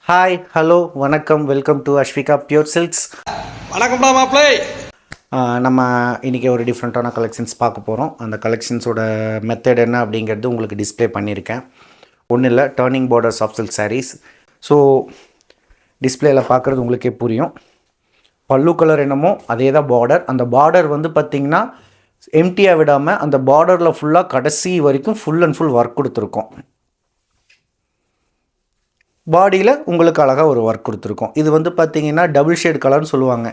Hi hello வணக்கம் welcome to Aswika pure silks. வணக்கம்டா மாப்ளே. நம்ம இன்றைக்கி ஒரு டிஃப்ரெண்ட்டான கலெக்ஷன்ஸ் பார்க்க போகிறோம். அந்த கலெக்ஷன்ஸோட மெத்தட் என்ன அப்படிங்கிறது உங்களுக்கு டிஸ்பிளே பண்ணியிருக்கேன். ஒன்றும் இல்லை, turning border soft silk saris. So டிஸ்பிளேயில் பார்க்குறது உங்களுக்கே புரியும். பல்லு கலர் என்னமோ அதே தான் பார்டர். அந்த பார்டர் வந்து பார்த்திங்கன்னா எம்டியாக விடாமல் அந்த பார்டரில் ஃபுல்லாக கடைசி வரைக்கும் ஃபுல் அண்ட் ஃபுல் ஒர்க் கொடுத்துருக்கோம். பாடியில் உங்களுக்கு அழகாக ஒரு ஒர்க் கொடுத்துருக்கோம். இது வந்து பார்த்திங்கன்னா டபுள் ஷேட் கலர்னு சொல்லுவாங்க.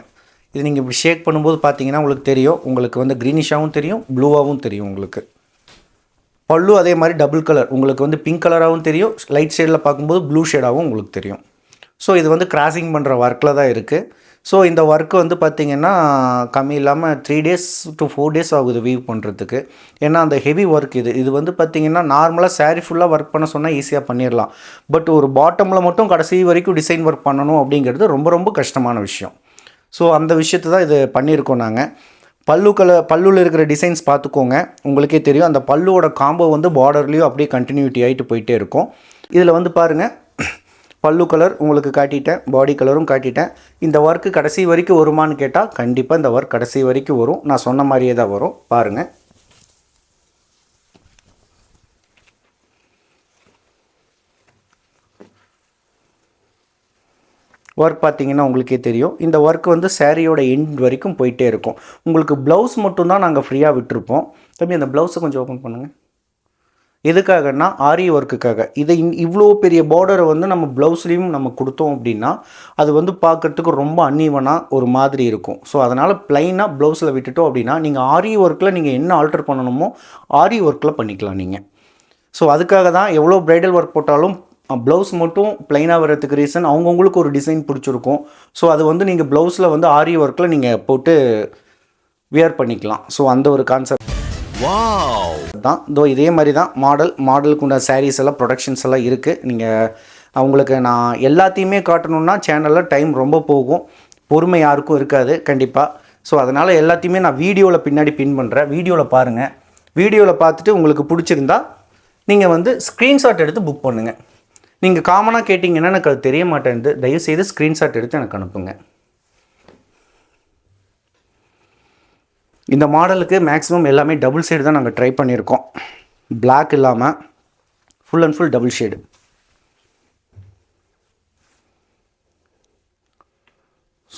இது நீங்கள் இப்படி ஷேக் பண்ணும்போது பார்த்தீங்கன்னா உங்களுக்கு தெரியும், உங்களுக்கு வந்து க்ரீனிஷாகவும் தெரியும், ப்ளூவாகவும் தெரியும். உங்களுக்கு பல்லு அதே மாதிரி டபுள் கலர், உங்களுக்கு வந்து பிங்க் கலராகவும் தெரியும், லைட் ஷேடில் பார்க்கும்போது ப்ளூ ஷேடாகவும் உங்களுக்கு தெரியும். ஸோ இது வந்து கிராசிங் பண்ணுற ஒர்க்கில் தான் இருக்குது. ஸோ இந்த ஒர்க்கு வந்து பார்த்திங்கன்னா கம்மி இல்லாமல் 3 days to 4 days ஆகுது வீவ் பண்ணுறதுக்கு. ஏன்னா அந்த ஹெவி ஒர்க் இது வந்து பார்த்திங்கன்னா நார்மலாக சாரீ ஃபுல்லாக ஒர்க் பண்ண சொன்னால் ஈஸியாக பண்ணிடலாம். பட் ஒரு பாட்டமில் மட்டும் கடைசி வரைக்கும் டிசைன் ஒர்க் பண்ணணும் அப்படிங்கிறது ரொம்ப ரொம்ப கஷ்டமான விஷயம். ஸோ அந்த விஷயத்தை தான் இது பண்ணியிருக்கோம் நாங்கள். பல்லுவில் இருக்கிற டிசைன்ஸ் பார்த்துக்கோங்க, உங்களுக்கே தெரியும். அந்த பல்லுவோட காம்போ வந்து பார்டர்லேயும் அப்படியே கண்டினியூட்டி ஆகிட்டு போயிட்டே இருக்கும். இதில் வந்து பாருங்கள், பல்லு கலர் உங்களுக்கு காட்டிட்டேன், பாடி கலரும் காட்டிட்டேன். இந்த ஒர்க்கு கடைசி வரைக்கும் வருமானு கேட்டால் கண்டிப்பாக இந்த ஒர்க் கடைசி வரைக்கும் வரும். நான் சொன்ன மாதிரியே தான் வரும். பாருங்கள், ஒர்க் பார்த்தீங்கன்னா உங்களுக்கே தெரியும். இந்த ஒர்க் வந்து சாரியோட எண்ட் வரைக்கும் போயிட்டே இருக்கும். உங்களுக்கு ப்ளவுஸ் மட்டும்தான் நாங்கள் ஃப்ரீயாக விட்டுருப்போம். தம்பி அந்த ப்ளவுஸை கொஞ்சம் ஓப்பன் பண்ணுங்கள். எதுக்காகனா ஆரி ஒர்க்குக்காக. இதை இவ்வளோ பெரிய பார்டரை வந்து நம்ம ப்ளவுஸ்லேயும் நம்ம கொடுத்தோம் அப்படின்னா அது வந்து பார்க்குறதுக்கு ரொம்ப அன்ஈவனாக ஒரு மாதிரி இருக்கும். ஸோ அதனால் ப்ளைனாக ப்ளவுஸில் விட்டுட்டோம் அப்படின்னா நீங்கள் ஆரி ஒர்க்கில் நீங்கள் என்ன ஆல்டர் பண்ணணுமோ ஆரி ஒர்க்கில் பண்ணிக்கலாம் நீங்கள். ஸோ அதுக்காக தான் எவ்வளோ ப்ரைடல் ஒர்க் போட்டாலும் ப்ளவுஸ் மட்டும் ப்ளைனாக வரதுக்கு ரீசன் அவங்கவுங்களுக்கு ஒரு டிசைன் பிடிச்சிருக்கும். ஸோ அது வந்து நீங்கள் ப்ளவுஸில் வந்து ஆரி ஒர்க்கில் நீங்கள் போட்டு வியர் பண்ணிக்கலாம். ஸோ அந்த ஒரு கான்செப்ட் தான். இதே மாதிரி தான் மாடலுக்கு உண்டான சாரீஸ் எல்லாம் ப்ரொடக்ஷன்ஸ் எல்லாம் இருக்குது. நீங்கள் அவங்களுக்கு நான் எல்லாத்தையுமே காட்டணுன்னா சேனலில் டைம் ரொம்ப போகும், பொறுமை யாருக்கும் இருக்காது கண்டிப்பாக. ஸோ அதனால் எல்லாத்தையுமே நான் வீடியோவில் பின்னாடி பின் பண்ணுறேன். வீடியோவில் பாருங்கள். வீடியோவில் பார்த்துட்டு உங்களுக்கு பிடிச்சிருந்தா நீங்கள் வந்து ஸ்க்ரீன்ஷாட் எடுத்து புக் பண்ணுங்கள். நீங்கள் காமனாக கேட்டிங்கன்னா எனக்கு அது தெரிய மாட்டேங்குது, தயவுசெய்து ஸ்க்ரீன்ஷாட் எடுத்து எனக்கு அனுப்புங்க. இந்த மாடலுக்கு மேக்ஸிமம் எல்லாமே டபுள் ஷேடு தான் நாங்கள் ட்ரை பண்ணியிருக்கோம். பிளாக் இல்லாமல் full and full double shade.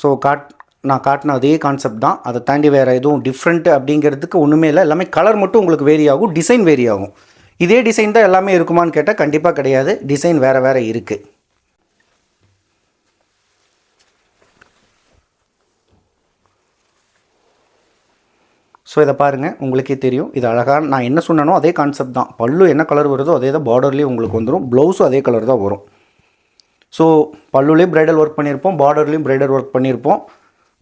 So நான் காட்டின அதே கான்செப்ட் தான். அதை தாண்டி வேறு எதுவும் டிஃப்ரெண்ட்டு அப்படிங்கிறதுக்கு ஒன்றுமே இல்லை. எல்லாமே கலர் மட்டும் உங்களுக்கு வேரி ஆகும், டிசைன் வேரி ஆகும். இதே டிசைன் தான் எல்லாமே இருக்குமான்னு கேட்டால் கண்டிப்பாக கிடையாது. டிசைன் வேறு இருக்குது. ஸோ இதை பாருங்கள், உங்களுக்கே தெரியும். இது அழகாக நான் என்ன சொன்னனோ அதே கான்செப்ட் தான். பல்லு என்ன கலர் வருதோ அதே தான் பார்டர்லேயும் உங்களுக்கு வந்துடும். ப்ளவுஸும் அதே கலர் தான் வரும். ஸோ பல்லுலேயும் ப்ரைடல் ஒர்க் பண்ணியிருப்போம், பார்டர்லேயும் ப்ரைடல் ஒர்க் பண்ணியிருப்போம்.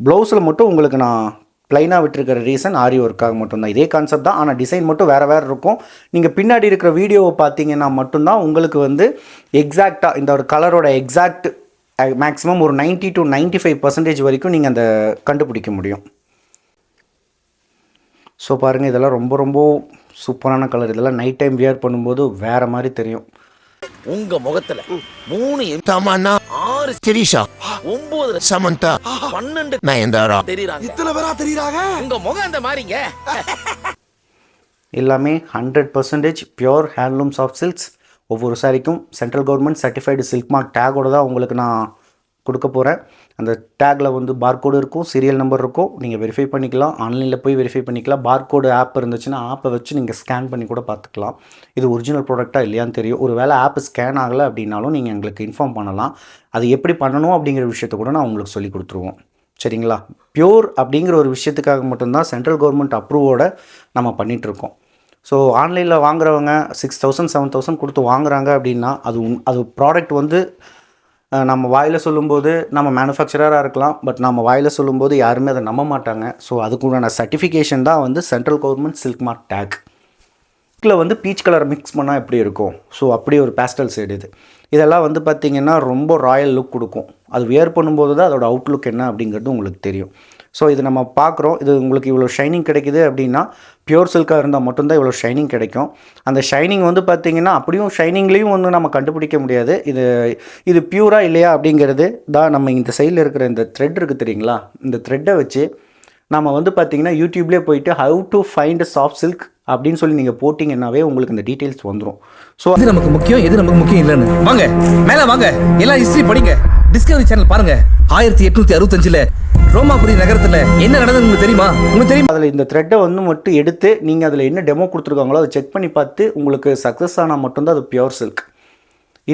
ப்ளவுஸில் மட்டும் உங்களுக்கு நான் ப்ளைனாக விட்டுருக்கிற ரீசன் ஆரி ஒர்க்காக மட்டும்தான். இதே கான்செப்ட் தான், ஆனால் டிசைன் மட்டும் வேறு இருக்கும். நீங்கள் பின்னாடி இருக்கிற வீடியோவை பார்த்தீங்கன்னா மட்டும்தான் உங்களுக்கு வந்து எக்ஸாக்டாக இந்த ஒரு கலரோட எக்ஸாக்ட் மேக்ஸிமம் ஒரு 90 to 95% வரைக்கும் நீங்கள் அந்த கண்டுபிடிக்க முடியும். ஸோ பாருங்கள், இதெல்லாம் ரொம்ப ரொம்ப சூப்பரான கலர். இதெல்லாம் நைட் டைம் வியர் பண்ணும்போது வேறு மாதிரி தெரியும். உங்க முகத்துல 3 தமன்னா 6 சிரிஷா 9 சமந்தா 12 நயன்தாரா தெரியுறாங்க. இத்தனை பேரா தெரியுறாங்க. உங்க முகம் அந்த மாதிரிங்க. எல்லாமே 100% பியூர் ஹேண்ட்லூம் சாஃப்ட் சில்க்ஸ். ஒவ்வொரு சாரிக்கும் central government certified silk mark டேக்கோடு தான் உங்களுக்கு நான் கொடுக்க போகிறேன். அந்த டேக்கில் வந்து பார்கோடு இருக்கும், சீரியல் நம்பர் இருக்கும். நீங்கள் வெரிஃபை பண்ணிக்கலாம், ஆன்லைனில் போய் வெரிஃபை பண்ணிக்கலாம். பார்கோடு ஆப் இருந்துச்சுன்னா ஆப்பை வச்சு நீங்கள் ஸ்கேன் பண்ணி கூட பார்த்துக்கலாம் இது ஒரிஜினல் ப்ராடக்டாக இல்லையான்னு தெரியும். ஒரு வேளை ஆப் ஸ்கேன் ஆகலை அப்படின்னாலும் நீங்கள் எங்களுக்கு இன்ஃபார்ம் பண்ணலாம். அது எப்படி பண்ணணும் அப்படிங்கிற விஷயத்த கூட நான் உங்களுக்கு சொல்லி கொடுத்துருவோம். சரிங்களா? பியூர் அப்படிங்கிற ஒரு விஷயத்துக்காக மட்டும்தான் சென்ட்ரல் கவர்மெண்ட் அப்ரூவோடு நம்ம பண்ணிகிட்ருக்கோம். ஸோ ஆன்லைனில் வாங்குறவங்க 6000 7000 கொடுத்து வாங்குறாங்க அப்படின்னா அது ப்ராடக்ட் வந்து நம்ம வாயில் சொல்லும்போது நம்ம மேனுஃபேக்சராக இருக்கலாம், பட் நம்ம வாயில் சொல்லும்போது யாருமே அதை நம்ப மாட்டாங்க. ஸோ அதுக்குண்டான சர்டிஃபிகேஷன் தான் வந்து central government silk mark take. இதில் வந்து பீச் கலர் மிக்ஸ் பண்ணால் எப்படி இருக்கும்? ஸோ அப்படி ஒரு பேஸ்டல் ஷேடு இதெல்லாம் வந்து பார்த்திங்கன்னா ரொம்ப ராயல் லுக் கொடுக்கும். அது வியர் பண்ணும்போது தான் அதோட அவுட்லுக் என்ன அப்படிங்கிறது உங்களுக்கு தெரியும். ஸோ இது நம்ம பார்க்குறோம். இது உங்களுக்கு இவ்வளோ ஷைனிங் கிடைக்குது அப்படின்னா பியூர் சில்காக இருந்தால் மட்டும்தான் இவ்வளோ ஷைனிங் கிடைக்கும். அந்த ஷைனிங் வந்து பார்த்திங்கன்னா அப்படியும் ஷைனிங்லேயும் ஒன்று நம்ம கண்டுபிடிக்க முடியாது. இது பியூராக இல்லையா அப்படிங்கிறது தான் நம்ம இந்த சைடில் இருக்கிற இந்த த்ரெட் இருக்குது தெரியுங்களா, இந்த த்ரெட்டை வச்சு நம்ம வந்து பார்த்திங்கன்னா யூடியூப்லேயே போயிட்டு how to find soft silk அப்படின்னு சொல்லி நீங்கள் போட்டிங்கன்னாவே உங்களுக்கு இந்த டீட்டெயில்ஸ் வந்துடும். ஸோ அது நமக்கு முக்கியம், எது நமக்கு முக்கியம் இல்லைன்னு வாங்க மேலே வாங்க, எல்லா ஹிஸ்ட்ரி படிங்க, டிஸ்கவரி சேனல் பாருங்க. 1865 ரோமாபுரி நகரத்தில் என்ன நடந்தது உங்களுக்கு தெரியுமா? உங்களுக்கு தெரியும். அதில் இந்த த்ரெட்டை வந்து மட்டும் எடுத்து நீங்கள் அதில் என்ன டெமோ கொடுத்துருக்காங்களோ அதை செக் பண்ணி பார்த்து உங்களுக்கு சக்ஸஸ் ஆனால் மட்டும்தான் அது பியூர் சில்க்.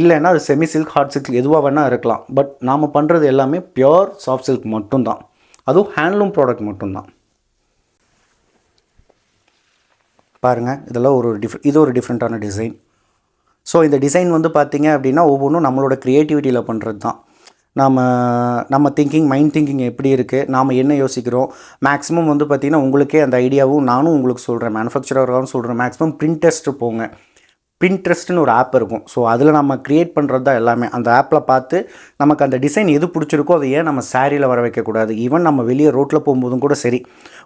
இல்லைன்னா அது செமி சில்க், ஹார்ட் சில்க் எதுவாக வேணால் இருக்கலாம். பட் நாம் பண்ணுறது எல்லாமே பியூர் சாஃப்ட் சில்க் மட்டும்தான், அதுவும் ஹேண்ட்லூம் ப்ராடக்ட் மட்டும்தான். பாருங்கள், இதெல்லாம் இது ஒரு டிஃப்ரெண்ட்டான டிசைன். ஸோ இந்த டிசைன் வந்து பார்த்திங்க அப்படின்னா ஒவ்வொன்றும் நம்மளோட க்ரியேட்டிவிட்டியில் பண்ணுறது தான். நம்ம மைண்ட் திங்கிங் எப்படி இருக்குது, நாம் என்ன யோசிக்கிறோம், மேக்ஸிமம் வந்து பார்த்திங்கன்னா உங்களுக்கே அந்த ஐடியாவும் நானும் உங்களுக்கு சொல்கிறேன், மேனுஃபேக்சரராகவும் சொல்கிறேன், மேக்ஸிமம் பிரிண்டெஸ்ட்டு போங்க. பிரிண்ட்ரெஸ்ட்னு ஒரு ஆப் இருக்கும். ஸோ அதில் நம்ம க்ரியேட் பண்ணுறது தான் எல்லாமே. அந்த ஆப்பில் பார்த்து நமக்கு அந்த டிசைன் எது பிடிச்சிருக்கோ அதை ஏன் நம்ம சாரியில் வர வைக்கக்கூடாது. ஈவன் நம்ம வெளியே ரோட்டில் போகும்போதும் கூட சரி,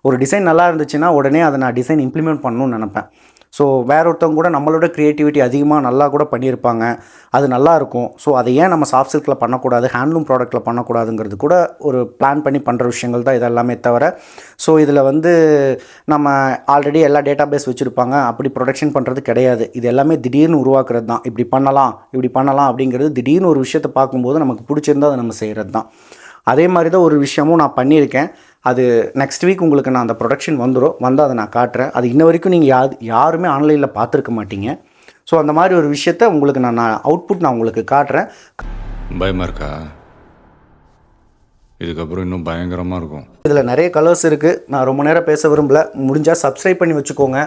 ஒரு டிசைன் நல்லா இருந்துச்சுன்னா உடனே அதை நான் டிசைன் இம்ப்ளிமெண்ட் பண்ணணும்னு நினப்பேன். ஸோ வேற ஒருத்தவங்க கூட நம்மளோட க்ரியேட்டிவிட்டி அதிகமாக நல்லா கூட பண்ணியிருப்பாங்க, அது நல்லாயிருக்கும். ஸோ அதை ஏன் நம்ம சாஃப்ட் சில்கில் பண்ணக்கூடாது, ஹேண்ட்லூம் ப்ராடக்ட்டில் பண்ணக்கூடாதுங்கிறது கூட ஒரு பிளான் பண்ணி பண்ணுற விஷயங்கள் தான் இதெல்லாமே தவிர. ஸோ இதில் வந்து நம்ம ஆல்ரெடி எல்லா டேட்டா பேஸ் வச்சுருப்பாங்க, அப்படி ப்ரொடக்ஷன் பண்ணுறது கிடையாது. இது எல்லாமே திடீர்னு உருவாக்குறது தான். இப்படி பண்ணலாம் அப்படிங்கிறது திடீர்னு ஒரு விஷயத்தை பார்க்கும்போது நமக்கு பிடிச்சிருந்தா அதை நம்ம செய்கிறது தான். அதே மாதிரி தான் ஒரு விஷயமும் நான் பண்ணியிருக்கேன். அது நெக்ஸ்ட் வீக் உங்களுக்கு நான் அந்த ப்ரொடக்ஷன் வந்து அதை நான் காட்டுறேன். அது இன்ன வரைக்கும் நீங்கள் யாருமே ஆன்லைனில் பார்த்துருக்க மாட்டீங்க. ஸோ அந்த மாதிரி ஒரு விஷயத்த உங்களுக்கு நான் அவுட்புட் நான் உங்களுக்கு காட்டுறேன். பயமாக இருக்கா? இதுக்கப்புறம் இன்னும் பயங்கரமாக இருக்கும். இதில் நிறைய கலர்ஸ் இருக்குது. நான் ரொம்ப நேரம் பேச விரும்பல. முடிஞ்சால் சப்ஸ்கிரைப் பண்ணி வச்சுக்கோங்க,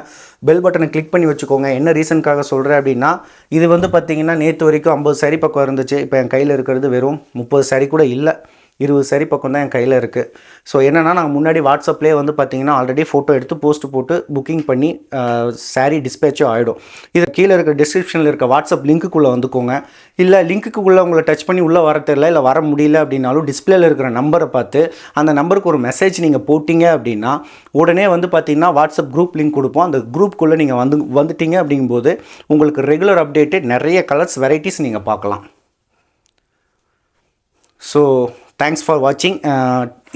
பெல் பட்டனை கிளிக் பண்ணி வச்சுக்கோங்க. என்ன ரீசனுக்காக சொல்கிறேன் அப்படின்னா, இது வந்து பார்த்திங்கன்னா நேற்று வரைக்கும் 50 சாரி பக்கம் இருந்துச்சு. இப்போ என் கையில் இருக்கிறது வெறும் 30 சாரி கூட இல்லை, 20 சாரி பக்கம் தான் என் கையில் இருக்குது. ஸோ என்னென்னா, நாங்கள் முன்னாடி வாட்ஸ்அப்லேயே வந்து பார்த்திங்கன்னா ஆல்ரெடி ஃபோட்டோ எடுத்து போஸ்ட் போட்டு புக்கிங் பண்ணி சாரீ டிஸ்பேச்சும் ஆகிடும். இது கீழே இருக்க டிஸ்கிரிப்ஷனில் இருக்க வாட்ஸ்அப் லிங்க்குள்ளே வந்துக்கோங்க. இல்லை லிங்க்குள்ளே உங்களை டச் பண்ணி உள்ளே வர தெரியல, இல்லை வர முடியல அப்படின்னாலும் டிஸ்பிளேல இருக்கிற நம்பரை பார்த்து அந்த நம்பருக்கு ஒரு மெசேஜ் நீங்கள் போட்டிங்க அப்படின்னா உடனே வந்து பார்த்திங்கன்னா வாட்ஸ்அப் குரூப் லிங்க் கொடுப்போம். அந்த குரூப்புக்குள்ளே நீங்கள் வந்துட்டீங்க அப்படிங்கும்போது உங்களுக்கு ரெகுலர் அப்டேட்டு நிறைய கலர்ஸ் வெரைட்டிஸ் நீங்கள் பார்க்கலாம். ஸோ தேங்க்ஸ் ஃபார் வாட்சிங்.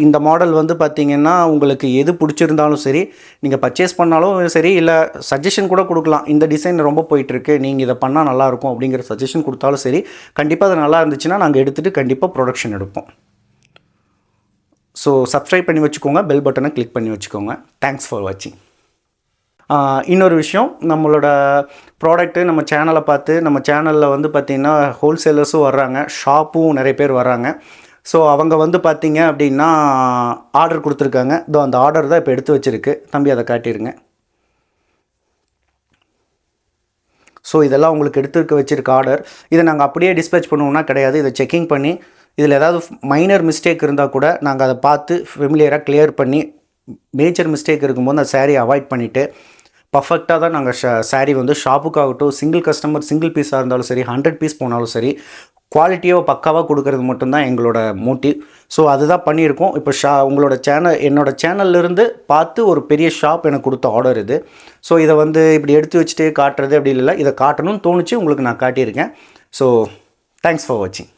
இந்த மாடல் வந்து பார்த்திங்கன்னா உங்களுக்கு எது பிடிச்சிருந்தாலும் சரி, நீங்கள் பர்ச்சேஸ் பண்ணாலும் சரி, இல்லை சஜஷன் கூட கொடுக்கலாம். இந்த டிசைன் ரொம்ப போயிட்டுருக்கு, நீங்கள் இதை பண்ணால் நல்லாயிருக்கும் அப்படிங்கிற சஜஷன் கொடுத்தாலும் சரி, கண்டிப்பாக அது நல்லா இருந்துச்சுன்னா நாங்கள் எடுத்துகிட்டு கண்டிப்பாக ப்ரொடக்ஷன் எடுப்போம். ஸோ சப்ஸ்கிரைப் பண்ணி வச்சுக்கோங்க, பெல் பட்டனை கிளிக் பண்ணி வச்சுக்கோங்க. தேங்க்ஸ் ஃபார் வாட்சிங். இன்னொரு விஷயம், நம்மளோட ப்ராடக்ட்டு நம்ம சேனலை பார்த்து நம்ம சேனலில் வந்து பார்த்திங்கன்னா ஹோல்சேலர்ஸும் வர்றாங்க, ஷாப்பும் நிறைய பேர் வர்றாங்க. ஸோ அவங்க வந்து பார்த்திங்க அப்படின்னா ஆர்டர் கொடுத்துருக்காங்க. இதோ அந்த ஆர்டர் தான் இப்போ எடுத்து வச்சுருக்கு. தம்பி அதை காட்டிடுங்க. ஸோ இதெல்லாம் உங்களுக்கு எடுத்து வச்சுருக்க ஆர்டர். இதை நாங்கள் அப்படியே டிஸ்பேச் பண்ணுவோம்னா கிடையாது. இதை செக்கிங் பண்ணி இதில் ஏதாவது மைனர் மிஸ்டேக் இருந்தால் கூட நாங்கள் அதை பார்த்து ஃபெமிலியராக கிளியர் பண்ணி, மேஜர் மிஸ்டேக் இருக்கும்போது அந்த சாரீ அவாய்ட் பண்ணிவிட்டு பர்ஃபெக்டாக தான் நாங்கள் சாரீ வந்து ஷாப்புக்காகட்டும், சிங்கிள் கஸ்டமர் சிங்கிள் பீஸாக இருந்தாலும் சரி, 100 பீஸ் போனாலும் சரி, குவாலிட்டியோ பக்காவாக கொடுக்கறது மட்டும்தான் எங்களோட மோட்டிவ். ஸோ அதுதான் பண்ணியிருக்கோம். இப்போ உங்களோட என்னோட சேனல்லேருந்து பார்த்து ஒரு பெரிய ஷாப் எனக்கு கொடுத்த ஆர்டர் இது. ஸோ இதை வந்து இப்படி எடுத்து வச்சுட்டு காட்டுறது அப்படி இல்லை, இதை காட்டணும்னு தோணுச்சு, உங்களுக்கு நான் காட்டியிருக்கேன். ஸோ தேங்க்ஸ் ஃபார் வாட்சிங்.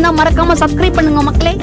பிடிச்சிருந்தா மறக்காம சப்ஸ்கிரைப் பண்ணுங்க மக்களே.